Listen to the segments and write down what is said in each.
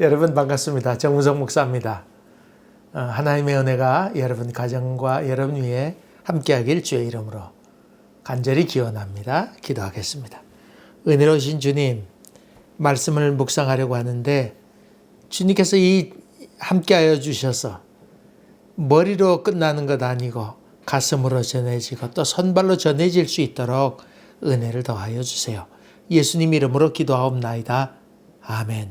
여러분 반갑습니다. 정무석 목사입니다. 하나님의 은혜가 여러분 가정과 여러분 위에 함께하길 주의 이름으로 간절히 기원합니다. 기도하겠습니다. 은혜로우신 주님, 말씀을 묵상하려고 하는데 주님께서 함께하여 주셔서 머리로 끝나는 것 아니고 가슴으로 전해지고 또 손발로 전해질 수 있도록 은혜를 더하여 주세요. 예수님 이름으로 기도하옵나이다. 아멘.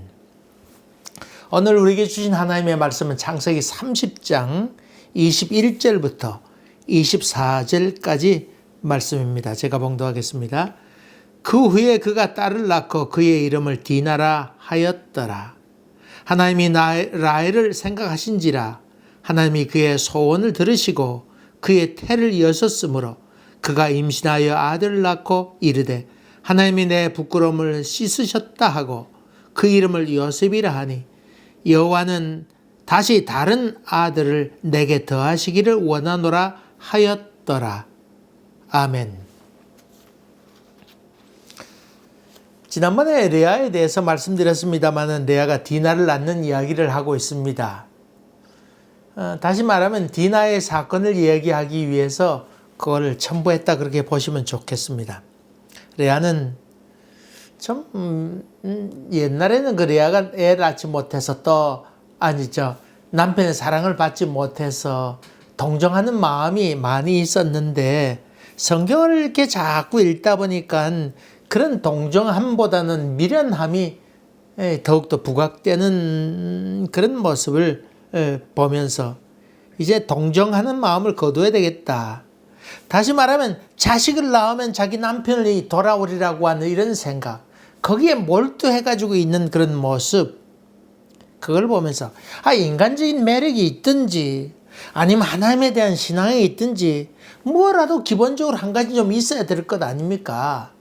오늘 우리에게 주신 하나님의 말씀은 창세기 30장 21절부터 24절까지 말씀입니다. 제가 봉독하겠습니다. 그 후에 그가 딸을 낳고 그의 이름을 디나라 하였더라. 하나님이 라헬을 생각하신지라 하나님이 그의 소원을 들으시고 그의 태를 여셨으므로 그가 임신하여 아들을 낳고 이르되 하나님이 내 부끄러움을 씻으셨다 하고 그 이름을 요셉이라 하니 여호와는 다시 다른 아들을 내게 더하시기를 원하노라 하였더라. 아멘. 지난번에 레아에 대해서 말씀드렸습니다만 레아가 디나를 낳는 이야기를 하고 있습니다. 다시 말하면 디나의 사건을 이야기하기 위해서 그걸 첨부했다 그렇게 보시면 좋겠습니다. 레아는 좀 옛날에는 그 레아가 애 낳지 못해서 남편의 사랑을 받지 못해서 동정하는 마음이 많이 있었는데 성경을 이렇게 자꾸 읽다 보니까 그런 동정함보다는 미련함이 더욱더 부각되는 그런 모습을 보면서 이제 동정하는 마음을 거둬야 되겠다. 다시 말하면 자식을 낳으면 자기 남편이 돌아오리라고 하는 이런 생각, 거기에 몰두해가지고 있는 그런 모습, 그걸 보면서 인간적인 매력이 있든지 아니면 하나님에 대한 신앙이 있든지 뭐라도 기본적으로 한 가지 좀 있어야 될 것 아닙니까?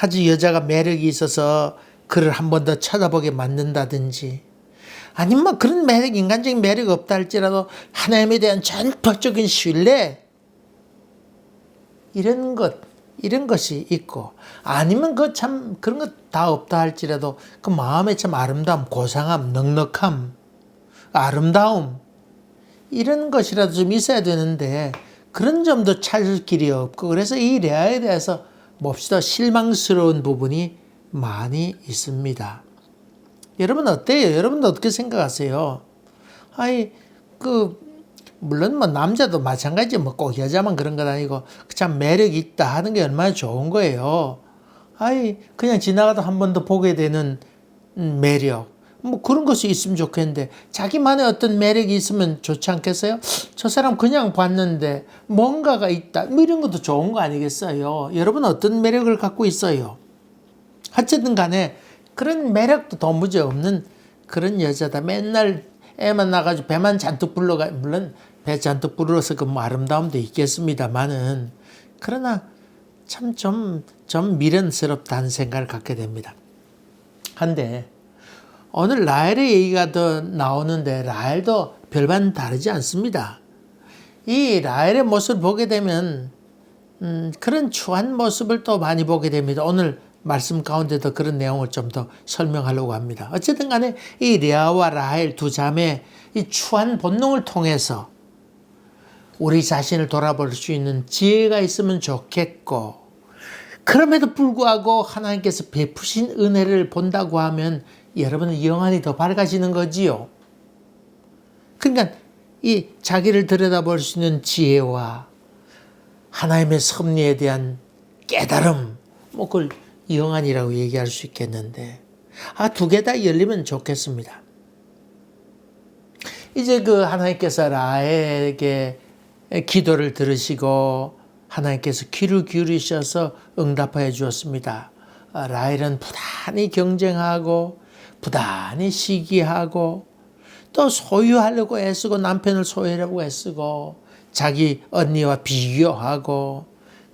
아주 여자가 매력이 있어서 그를 한 번 더 쳐다보게 만든다든지 아니면 그런 매력, 인간적인 매력이 없다 할지라도 하나님에 대한 전폭적인 신뢰, 이런 것이 있고 아니면 그런 것 다 없다 할지라도 그 마음에 참 아름다움, 고상함, 넉넉함, 아름다움, 이런 것이라도 좀 있어야 되는데 그런 점도 찾을 길이 없고, 그래서 이 레아에 대해서 몹시도 실망스러운 부분이 많이 있습니다. 여러분 어때요? 여러분 어떻게 생각하세요? 물론 남자도 마찬가지, 꼭 여자만 그런 건 아니고 참 매력이 있다 하는 게 얼마나 좋은 거예요. 그냥 지나가다 한 번 더 보게 되는 매력, 그런 것이 있으면 좋겠는데 자기만의 어떤 매력이 있으면 좋지 않겠어요? 저 사람 그냥 봤는데 뭔가가 있다, 이런 것도 좋은 거 아니겠어요? 여러분 어떤 매력을 갖고 있어요? 어쨌든 간에 그런 매력도 도무지 없는 그런 여자다. 맨날 애만 나가지고 배만 잔뜩 불러가, 물론 배 잔뜩 불러서 그 아름다움도 있겠습니다만은, 그러나 참 좀 미련스럽다는 생각을 갖게 됩니다. 한데 오늘 라헬의 얘기가 더 나오는데 라헬도 별반 다르지 않습니다. 이 라헬의 모습을 보게 되면 그런 추한 모습을 또 많이 보게 됩니다. 오늘 말씀 가운데도 그런 내용을 좀 더 설명하려고 합니다. 어쨌든 간에 이 레아와 라헬 두 자매의 이 추한 본능을 통해서 우리 자신을 돌아볼 수 있는 지혜가 있으면 좋겠고, 그럼에도 불구하고 하나님께서 베푸신 은혜를 본다고 하면 여러분은 영안이 더 밝아지는 거지요. 그러니까 이 자기를 들여다볼 수 있는 지혜와 하나님의 섭리에 대한 깨달음, 그걸 영안이라고 얘기할 수 있겠는데, 두 개 다 열리면 좋겠습니다. 이제 하나님께서 라헬에게 기도를 들으시고 하나님께서 귀를 기울이셔서 응답하여 주었습니다. 라헬은 부단히 경쟁하고 부단히 시기하고 또 소유하려고 애쓰고 남편을 소유하려고 애쓰고 자기 언니와 비교하고,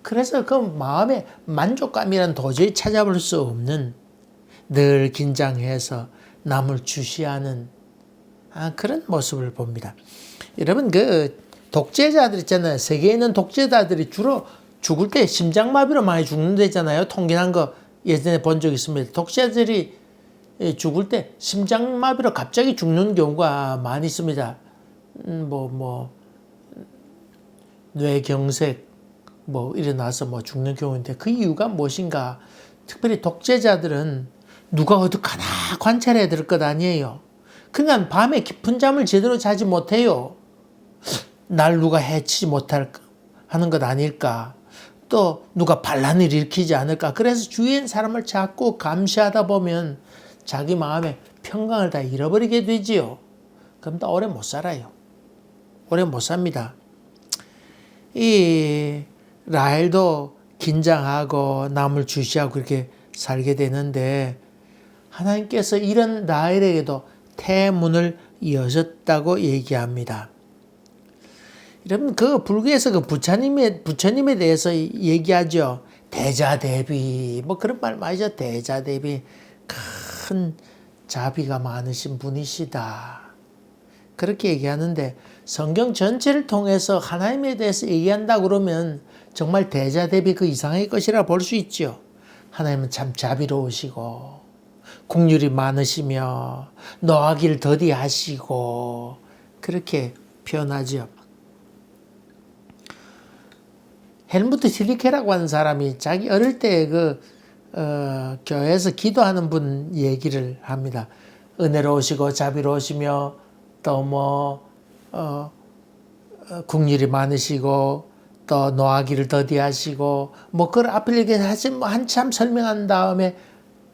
그래서 그 마음의 만족감이란 도저히 찾아볼 수 없는, 늘 긴장해서 남을 주시하는 그런 모습을 봅니다. 여러분 독재자들 있잖아요. 세계에 있는 독재자들이 주로 죽을 때 심장마비로 많이 죽는다잖아요. 통계난 거 예전에 본 적이 있습니다. 독재자들이 죽을 때 심장마비로 갑자기 죽는 경우가 많이 있습니다. 뇌경색 일어나서 죽는 경우인데 그 이유가 무엇인가? 특별히 독재자들은 누가 어디 가나 관찰해야 될 것 아니에요. 그냥 밤에 깊은 잠을 제대로 자지 못해요. 날 누가 해치지 못할까 하는 것 아닐까? 또 누가 반란을 일으키지 않을까? 그래서 주위의 사람을 자꾸 감시하다 보면 자기 마음의 평강을 다 잃어버리게 되지요. 그럼 더 오래 못 살아요. 오래 못 삽니다. 이 라헬도 긴장하고 남을 주시하고 그렇게 살게 되는데 하나님께서 이런 라헬에게도 태문을 여셨다고 얘기합니다. 여러분 그 불교에서 그 부처님에 대해서 얘기하죠. 대자대비 그런 말 많이죠. 대자대비 큰 자비가 많으신 분이시다. 그렇게 얘기하는데 성경 전체를 통해서 하나님에 대해서 얘기한다 그러면 정말 대자대비 그 이상의 것이라 볼 수 있죠. 하나님은 참 자비로우시고 긍휼이 많으시며 노하기를 더디하시고 그렇게 표현하죠. 헬무트 틸리케라고 하는 사람이 자기 어릴 때 교회에서 기도하는 분 얘기를 합니다. 은혜로우시고 자비로우시며 또 긍휼이 많으시고 또 노하기를 더디하시고 그걸 앞을 얘기 하시면 한참 설명한 다음에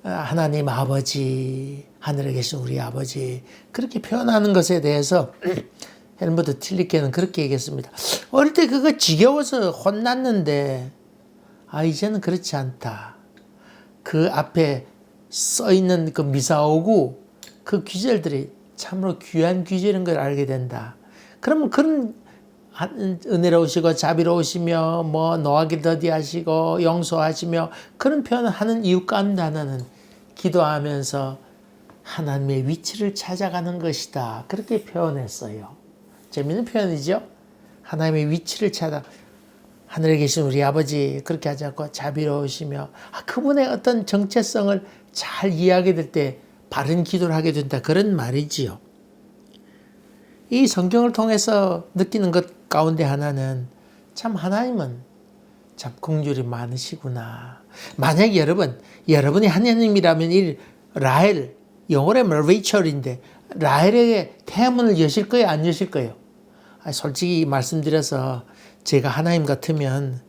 하나님 아버지, 하늘에 계신 우리 아버지 그렇게 표현하는 것에 대해서 헬무트 틸리케는 그렇게 얘기했습니다. 어릴 때 그거 지겨워서 혼났는데 이제는 그렇지 않다. 그 앞에 써있는 그 미사오구 그 귀절들이 참으로 귀한 귀절인 걸 알게 된다. 그러면 그런 은혜로우시고 자비로우시며 노하기를 더디하시고 용서하시며 그런 표현을 하는 이유 가운데 하나는 기도하면서 하나님의 위치를 찾아가는 것이다. 그렇게 표현했어요. 재미있는 표현이죠. 하나님의 위치를 찾아 하늘에 계신 우리 아버지 그렇게 하지 않고 자비로우시며 그분의 어떤 정체성을 잘 이해하게 될 때 바른 기도를 하게 된다. 그런 말이지요. 이 성경을 통해서 느끼는 것 가운데 하나는 참 하나님은 참 긍휼이 많으시구나. 만약 여러분이 하나님이라면 이 라헬, 영어로 하면 레이첼인데 라헬에게 태문을 여실 거예요? 안 여실 거예요? 솔직히 말씀드려서 제가 하나님 같으면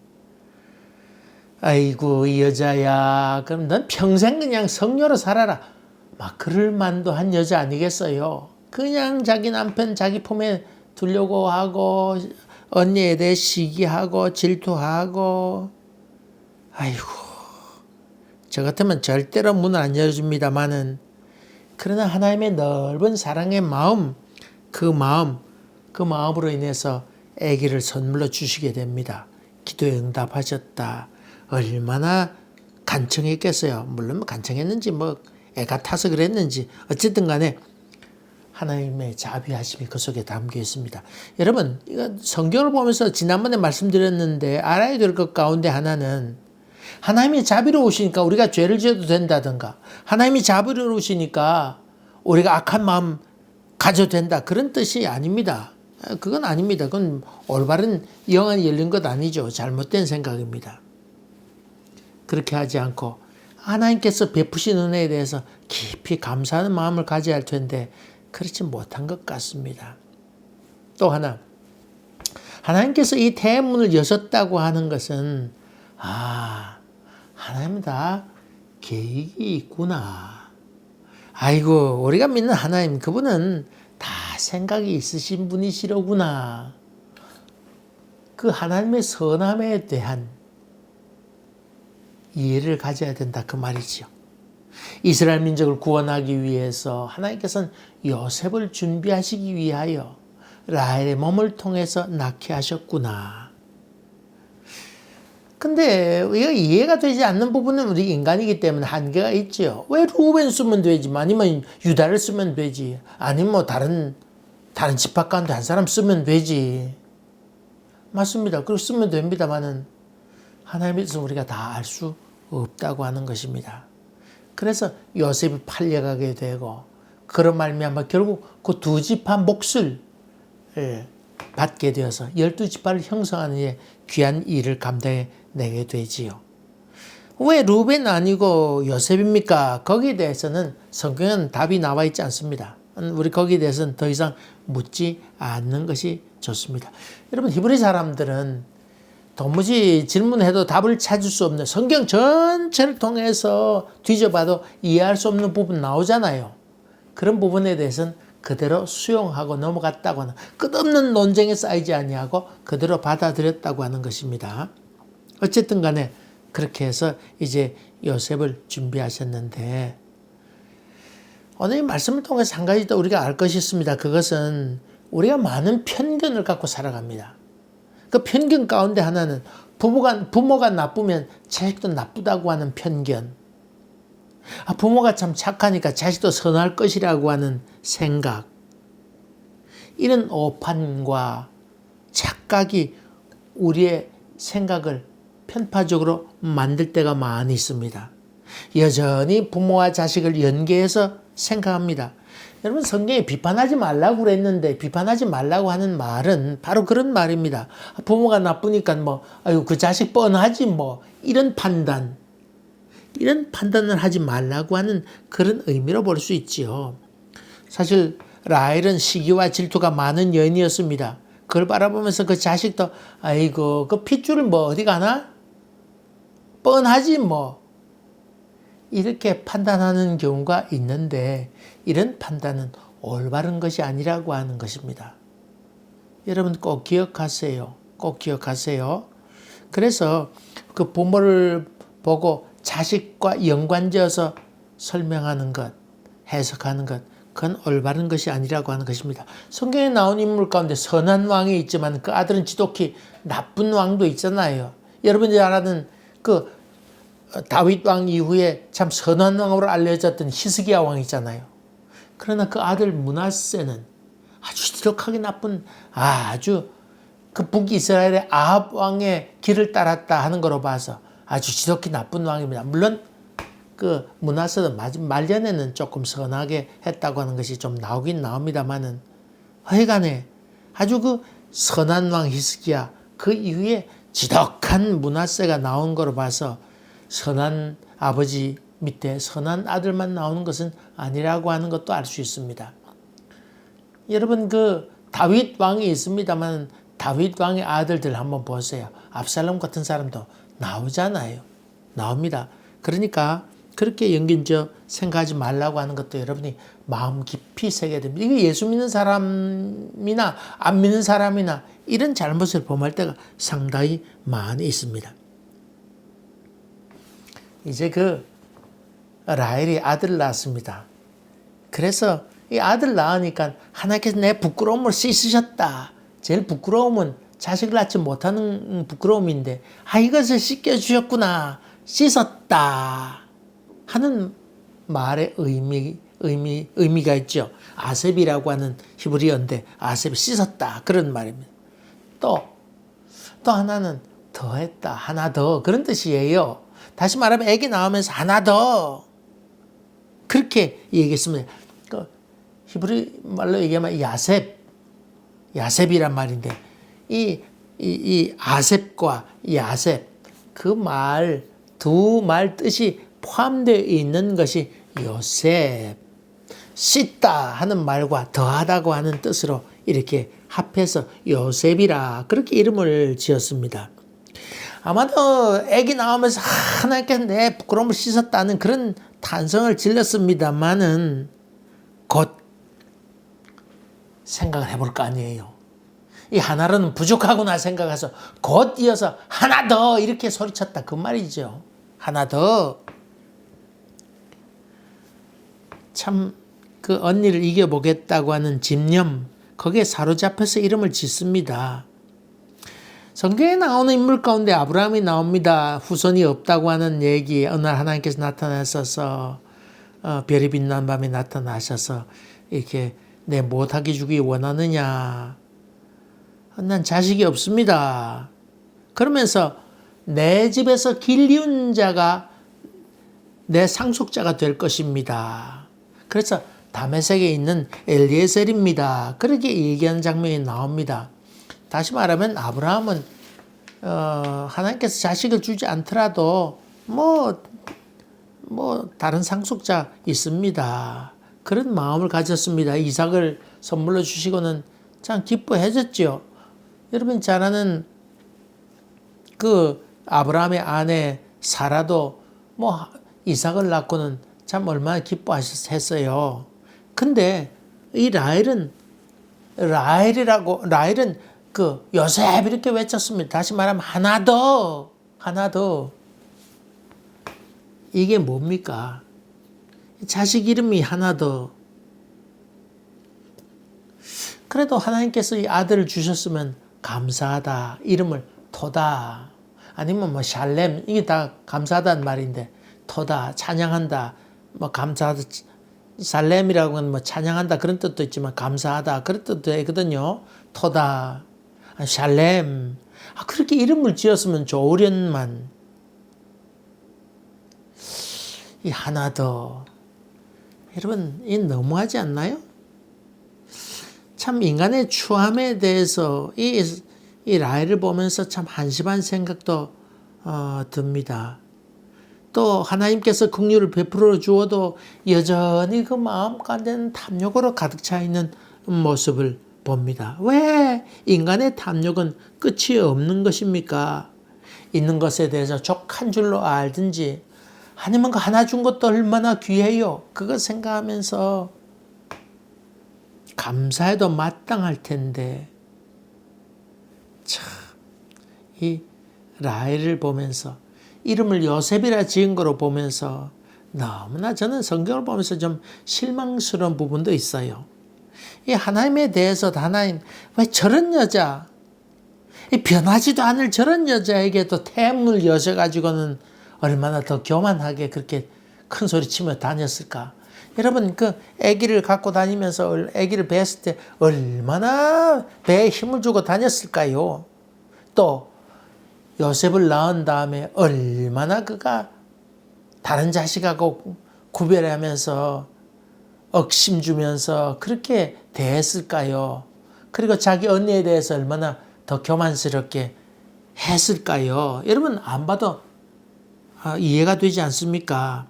아이고 이 여자야 그럼 넌 평생 그냥 성녀로 살아라 그럴 만도 한 여자 아니겠어요? 그냥 자기 남편 자기 품에 두려고 하고 언니에 대해 시기하고 질투하고 아이고 저 같으면 절대로 문을 안 열어줍니다마는 그러나 하나님의 넓은 사랑의 마음 그 마음으로 인해서 아기를 선물로 주시게 됩니다. 기도에 응답하셨다. 얼마나 간청했겠어요. 물론 간청했는지 애가 타서 그랬는지 어쨌든 간에 하나님의 자비하심이 그 속에 담겨 있습니다. 여러분 이거 성경을 보면서 지난번에 말씀드렸는데 알아야 될 것 가운데 하나는 하나님이 자비로우시니까 우리가 죄를 지어도 된다든가 하나님이 자비로우시니까 우리가 악한 마음 가져도 된다 그런 뜻이 아닙니다. 그건 아닙니다. 그건 올바른 영안이 열린 것 아니죠. 잘못된 생각입니다. 그렇게 하지 않고 하나님께서 베푸신 은혜에 대해서 깊이 감사하는 마음을 가져야 할 텐데 그렇지 못한 것 같습니다. 또 하나 하나님께서 이 태문을 여셨다고 하는 것은 하나님은 다 계획이 있구나. 아이고 우리가 믿는 하나님 그분은 다 생각이 있으신 분이시로구나. 그 하나님의 선함에 대한 이해를 가져야 된다 그 말이죠. 이스라엘 민족을 구원하기 위해서 하나님께서는 요셉을 준비하시기 위하여 라헬의 몸을 통해서 낳게 하셨구나. 근데 이해가 되지 않는 부분은 우리 인간이기 때문에 한계가 있죠. 왜 루벤 쓰면 되지? 아니면 유다를 쓰면 되지? 아니면 다른 집합 가운데 한 사람 쓰면 되지? 맞습니다. 그렇게 쓰면 됩니다만은 하나님의 뜻은 우리가 다 알 수 없다고 하는 것입니다. 그래서 요셉이 팔려가게 되고 그런 말미암아 결국 그 두 지파 몫을 받게 되어서 12지파를 형성하는 귀한 일을 감당해내게 되지요. 왜 루벤 아니고 요셉입니까? 거기에 대해서는 성경에는 답이 나와 있지 않습니다. 우리 거기에 대해서는 더 이상 묻지 않는 것이 좋습니다. 여러분, 히브리 사람들은 도무지 질문해도 답을 찾을 수 없는, 성경 전체를 통해서 뒤져봐도 이해할 수 없는 부분 나오잖아요. 그런 부분에 대해서는 그대로 수용하고 넘어갔다고 하는, 끝없는 논쟁에 쌓이지 아니하고 그대로 받아들였다고 하는 것입니다. 어쨌든 간에 그렇게 해서 이제 요셉을 준비하셨는데, 오늘 이 말씀을 통해서 한 가지 더 우리가 알 것이 있습니다. 그것은 우리가 많은 편견을 갖고 살아갑니다. 그 편견 가운데 하나는 부모가 나쁘면 자식도 나쁘다고 하는 편견. 부모가 참 착하니까 자식도 선할 것이라고 하는 생각. 이런 오판과 착각이 우리의 생각을 편파적으로 만들 때가 많이 있습니다. 여전히 부모와 자식을 연계해서 생각합니다. 여러분, 성경에 비판하지 말라고 그랬는데, 비판하지 말라고 하는 말은 바로 그런 말입니다. 부모가 나쁘니까 아유, 그 자식 뻔하지 이런 판단을 하지 말라고 하는 그런 의미로 볼 수 있지요. 사실 라헬은 시기와 질투가 많은 여인이었습니다. 그걸 바라보면서 그 자식도 아이고 그 핏줄을 어디 가나? 뻔하지 이렇게 판단하는 경우가 있는데, 이런 판단은 올바른 것이 아니라고 하는 것입니다. 여러분 꼭 기억하세요. 꼭 기억하세요. 그래서 그 부모를 보고 자식과 연관지어서 설명하는 것, 해석하는 것, 그건 올바른 것이 아니라고 하는 것입니다. 성경에 나온 인물 가운데 선한 왕이 있지만 그 아들은 지독히 나쁜 왕도 있잖아요. 여러분이 잘 아는 그 다윗 왕 이후에 참 선한 왕으로 알려졌던 히스기야 왕이 있잖아요. 그러나 그 아들 므낫세는 아주 지독하게 나쁜, 아주 그 북이스라엘의 아합 왕의 길을 따랐다 하는 거로 봐서 아주 지독히 나쁜 왕입니다. 물론 그 므낫세도 말년에는 조금 선하게 했다고 하는 것이 좀 나오긴 나옵니다만은, 하여간에 아주 그 선한 왕 히스기야, 그 이후에 지독한 므낫세가 나온 거로 봐서 선한 아버지 밑에 선한 아들만 나오는 것은 아니라고 하는 것도 알 수 있습니다. 여러분 그 다윗 왕이 있습니다만 다윗 왕의 아들들 한번 보세요. 압살롬 같은 사람도 나오잖아요. 나옵니다. 그러니까 그렇게 연긴저 생각하지 말라고 하는 것도 여러분이 마음 깊이 새겨야 됩니다. 이게 예수 믿는 사람이나 안 믿는 사람이나 이런 잘못을 범할 때가 상당히 많이 있습니다. 이제 그 라헬이 아들을 낳았습니다. 그래서 이 아들 낳으니까 하나님께서 내 부끄러움을 씻으셨다. 제일 부끄러움은 자식을 낳지 못하는 부끄러움인데, 이것을 씻겨주셨구나. 씻었다. 하는 말의 의미가 있죠. 아셉이라고 하는 히브리어인데, 아셉이 씻었다. 그런 말입니다. 또 하나는 더했다. 하나 더. 그런 뜻이에요. 다시 말하면 애기 나오면서 하나 더. 그렇게 얘기했습니다. 그 히브리 말로 얘기하면 야셉이란 말인데, 이 아셉과 야셉, 그 말, 두 말 뜻이 포함되어 있는 것이 요셉. 씻다 하는 말과 더하다고 하는 뜻으로 이렇게 합해서 요셉이라 그렇게 이름을 지었습니다. 아마도 애기 나오면서 하나님께서 내 부끄러움을 씻었다는 그런 탄성을 질렀습니다만은 곧 생각을 해볼 거 아니에요. 이 하나로는 부족하구나 생각해서 곧 이어서 하나 더 이렇게 소리쳤다 그 말이죠. 하나 더. 참 그 언니를 이겨보겠다고 하는 집념, 거기에 사로잡혀서 이름을 짓습니다. 성경에 나오는 인물 가운데 아브라함이 나옵니다. 후손이 없다고 하는 얘기. 어느 날 하나님께서 나타나셔서 별이 빛난 밤에 나타나셔서 이렇게 내 못하게 주기 원하느냐. 난 자식이 없습니다. 그러면서 내 집에서 길 이은 자가 내 상속자가 될 것입니다. 그래서 다메섹에 있는 엘리에셀입니다. 그렇게 얘기하는 장면이 나옵니다. 다시 말하면 아브라함은 하나님께서 자식을 주지 않더라도 뭐 다른 상속자 있습니다. 그런 마음을 가졌습니다. 이삭을 선물로 주시고는 참 기뻐해졌죠. 여러분 잘 아는 그 아브라함의 아내 사라도 뭐 이삭을 낳고는 참 얼마나 기뻐하셨어요. 근데 이 라헬은 그 요셉 이렇게 외쳤습니다. 다시 말하면 하나 더. 이게 뭡니까? 자식 이름이 하나 더. 그래도 하나님께서 이 아들을 주셨으면 감사하다. 이름을 토다. 아니면 뭐 샬렘. 이게 다 감사하다는 말인데 토다. 찬양한다. 뭐 감사하다. 살렘이라고 하면 뭐 찬양한다. 그런 뜻도 있지만 감사하다. 그런 뜻도 되거든요. 토다. 샬렘. 그렇게 이름을 지었으면 좋으련만. 이 하나 더. 여러분, 이 너무하지 않나요? 참 인간의 추함에 대해서 이 라헬을 보면서 참 한심한 생각도 듭니다. 또 하나님께서 긍휼을 베풀어 주어도 여전히 그 마음 가운데는 탐욕으로 가득 차 있는 모습을 봅니다. 왜 인간의 탐욕은 끝이 없는 것입니까? 있는 것에 대해서 족한 줄로 알든지 아니면 그 하나 준 것도 얼마나 귀해요. 그거 생각하면서 감사해도 마땅할 텐데 참 이 라헬을 보면서 이름을 요셉이라 지은 거로 보면서 너무나 저는 성경을 보면서 좀 실망스러운 부분도 있어요. 이 하나님에 대해서도 하나님 왜 저런 여자 변하지도 않을 저런 여자에게도 태음을 여셔가지고는 얼마나 더 교만하게 그렇게 큰 소리 치며 다녔을까. 여러분 그 아기를 갖고 다니면서 아기를 뱄을 때 얼마나 배에 힘을 주고 다녔을까요. 또 요셉을 낳은 다음에 얼마나 그가 다른 자식하고 구별하면서 억심 주면서 그렇게 대했을까요. 그리고 자기 언니에 대해서 얼마나 더 교만스럽게 했을까요. 여러분 안 봐도 이해가 되지 않습니까?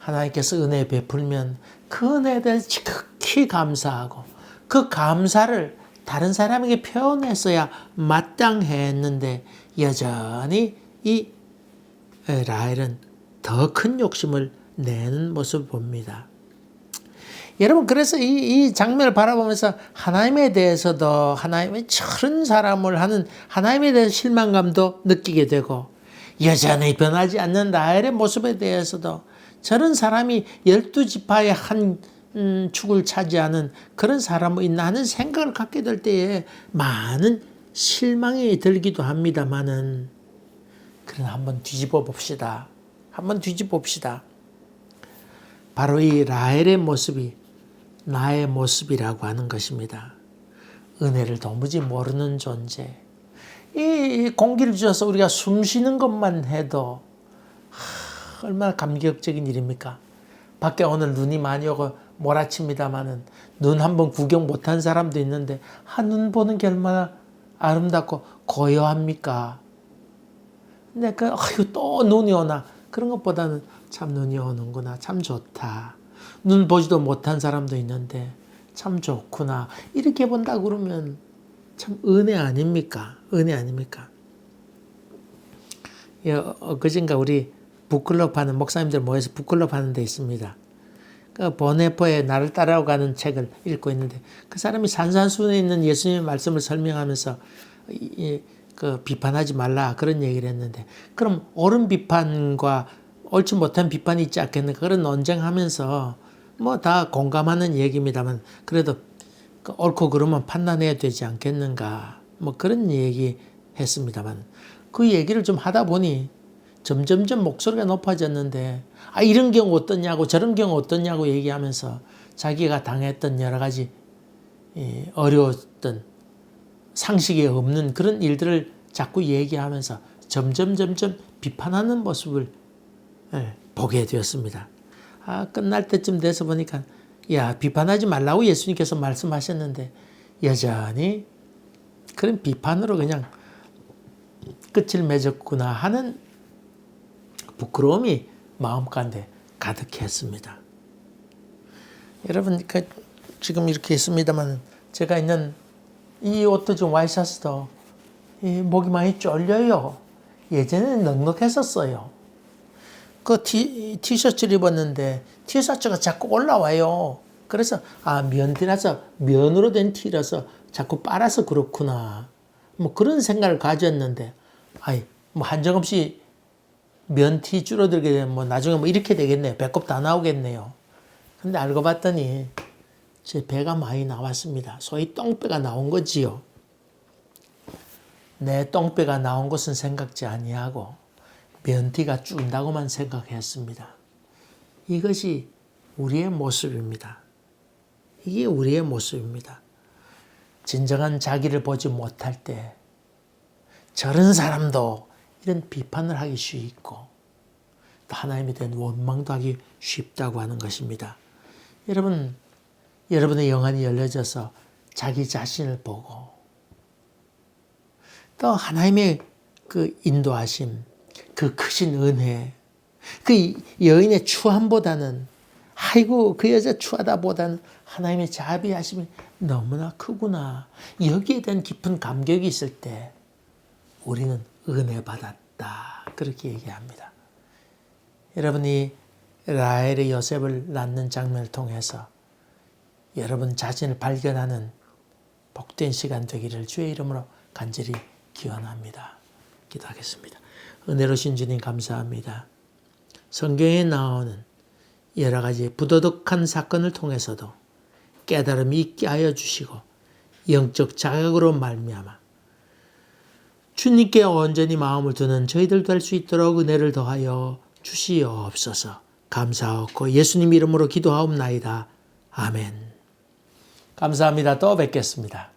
하나님께서 은혜 베풀면 그 은혜에 대해서 지극히 감사하고 그 감사를 다른 사람에게 표현했어야 마땅했는데 여전히 이 라헬은 더 큰 욕심을 내는 모습을 봅니다. 여러분 그래서 이 장면을 바라보면서 하나님에 대해서도 하나님의 저런 사람을 하는 하나님에 대해서 실망감도 느끼게 되고 여전히 변하지 않는 라헬의 모습에 대해서도 저런 사람이 12지파의 한 축을 차지하는 그런 사람이 있나 하는 생각을 갖게 될 때에 많은 실망이 들기도 합니다만은 그러나 한번 뒤집어 봅시다. 바로 이 라헬의 모습이 나의 모습이라고 하는 것입니다. 은혜를 도무지 모르는 존재. 이 공기를 주셔서 우리가 숨 쉬는 것만 해도 얼마나 감격적인 일입니까? 밖에 오늘 눈이 많이 오고 몰아칩니다마는 눈 한번 구경 못한 사람도 있는데 눈 보는 게 얼마나 아름답고 고요합니까? 근데 또 눈이 오나 그런 것보다는 참 눈이 오는구나 참 좋다. 눈 보지도 못한 사람도 있는데 참 좋구나. 이렇게 본다 그러면 참 은혜 아닙니까? 그전가 우리 북클럽 하는 목사님들 모여서 북클럽 하는 데 있습니다. 그 보네포의 나를 따라가는 책을 읽고 있는데 그 사람이 산산수훈에 있는 예수님의 말씀을 설명하면서 그 비판하지 말라 그런 얘기를 했는데 그럼 옳은 비판과 옳지 못한 비판이 있지 않겠는가 그런 논쟁하면서 뭐 다 공감하는 얘기입니다만 그래도 옳고 그르면 판단해야 되지 않겠는가 뭐 그런 얘기 했습니다만 그 얘기를 좀 하다 보니 점점점 목소리가 높아졌는데 이런 경우 어떠냐고 저런 경우 어떠냐고 얘기하면서 자기가 당했던 여러 가지 어려웠던 상식이 없는 그런 일들을 자꾸 얘기하면서 점점 비판하는 모습을 보게 되었습니다. 끝날 때쯤 돼서 보니까 야, 비판하지 말라고 예수님께서 말씀하셨는데 여전히 그런 비판으로 그냥 끝을 맺었구나 하는 부끄러움이 마음가운데 가득했습니다. 여러분, 지금 이렇게 있습니다만 제가 있는 이 옷도 좀 와이셔츠도 목이 많이 쫄려요. 예전에는 넉넉했었어요. 그 티셔츠를 입었는데 티셔츠가 자꾸 올라와요. 그래서 면티라서 면으로 된 티라서 자꾸 빨아서 그렇구나. 뭐 그런 생각을 가졌는데 뭐 한정없이 면티 줄어들게 되면 뭐 나중에 뭐 이렇게 되겠네요. 배꼽 다 나오겠네요. 근데 알고 봤더니 제 배가 많이 나왔습니다. 소위 똥배가 나온 거지요. 내 똥배가 나온 것은 생각지 아니하고 면티가 준다고만 생각했습니다. 이것이 우리의 모습입니다. 이게 우리의 모습입니다. 진정한 자기를 보지 못할 때 저런 사람도 이런 비판을 하기 쉽고 또 하나님에 대한 원망도 하기 쉽다고 하는 것입니다. 여러분, 여러분의 영안이 열려져서 자기 자신을 보고 또 하나님의 그 인도하심, 그 크신 은혜, 그 여인의 추함보다는 아이고 그 여자 추하다 보다는 하나님의 자비하심이 너무나 크구나. 여기에 대한 깊은 감격이 있을 때 우리는 은혜 받았다. 그렇게 얘기합니다. 여러분이 라헬의 요셉을 낳는 장면을 통해서 여러분 자신을 발견하는 복된 시간 되기를 주의 이름으로 간절히 기원합니다. 기도하겠습니다. 은혜로우신 주님 감사합니다. 성경에 나오는 여러 가지 부도덕한 사건을 통해서도 깨달음이 있게 하여 주시고 영적 자격으로 말미암아 주님께 온전히 마음을 두는 저희들 될 수 있도록 은혜를 더하여 주시옵소서. 감사하고 예수님 이름으로 기도하옵나이다. 아멘. 감사합니다. 또 뵙겠습니다.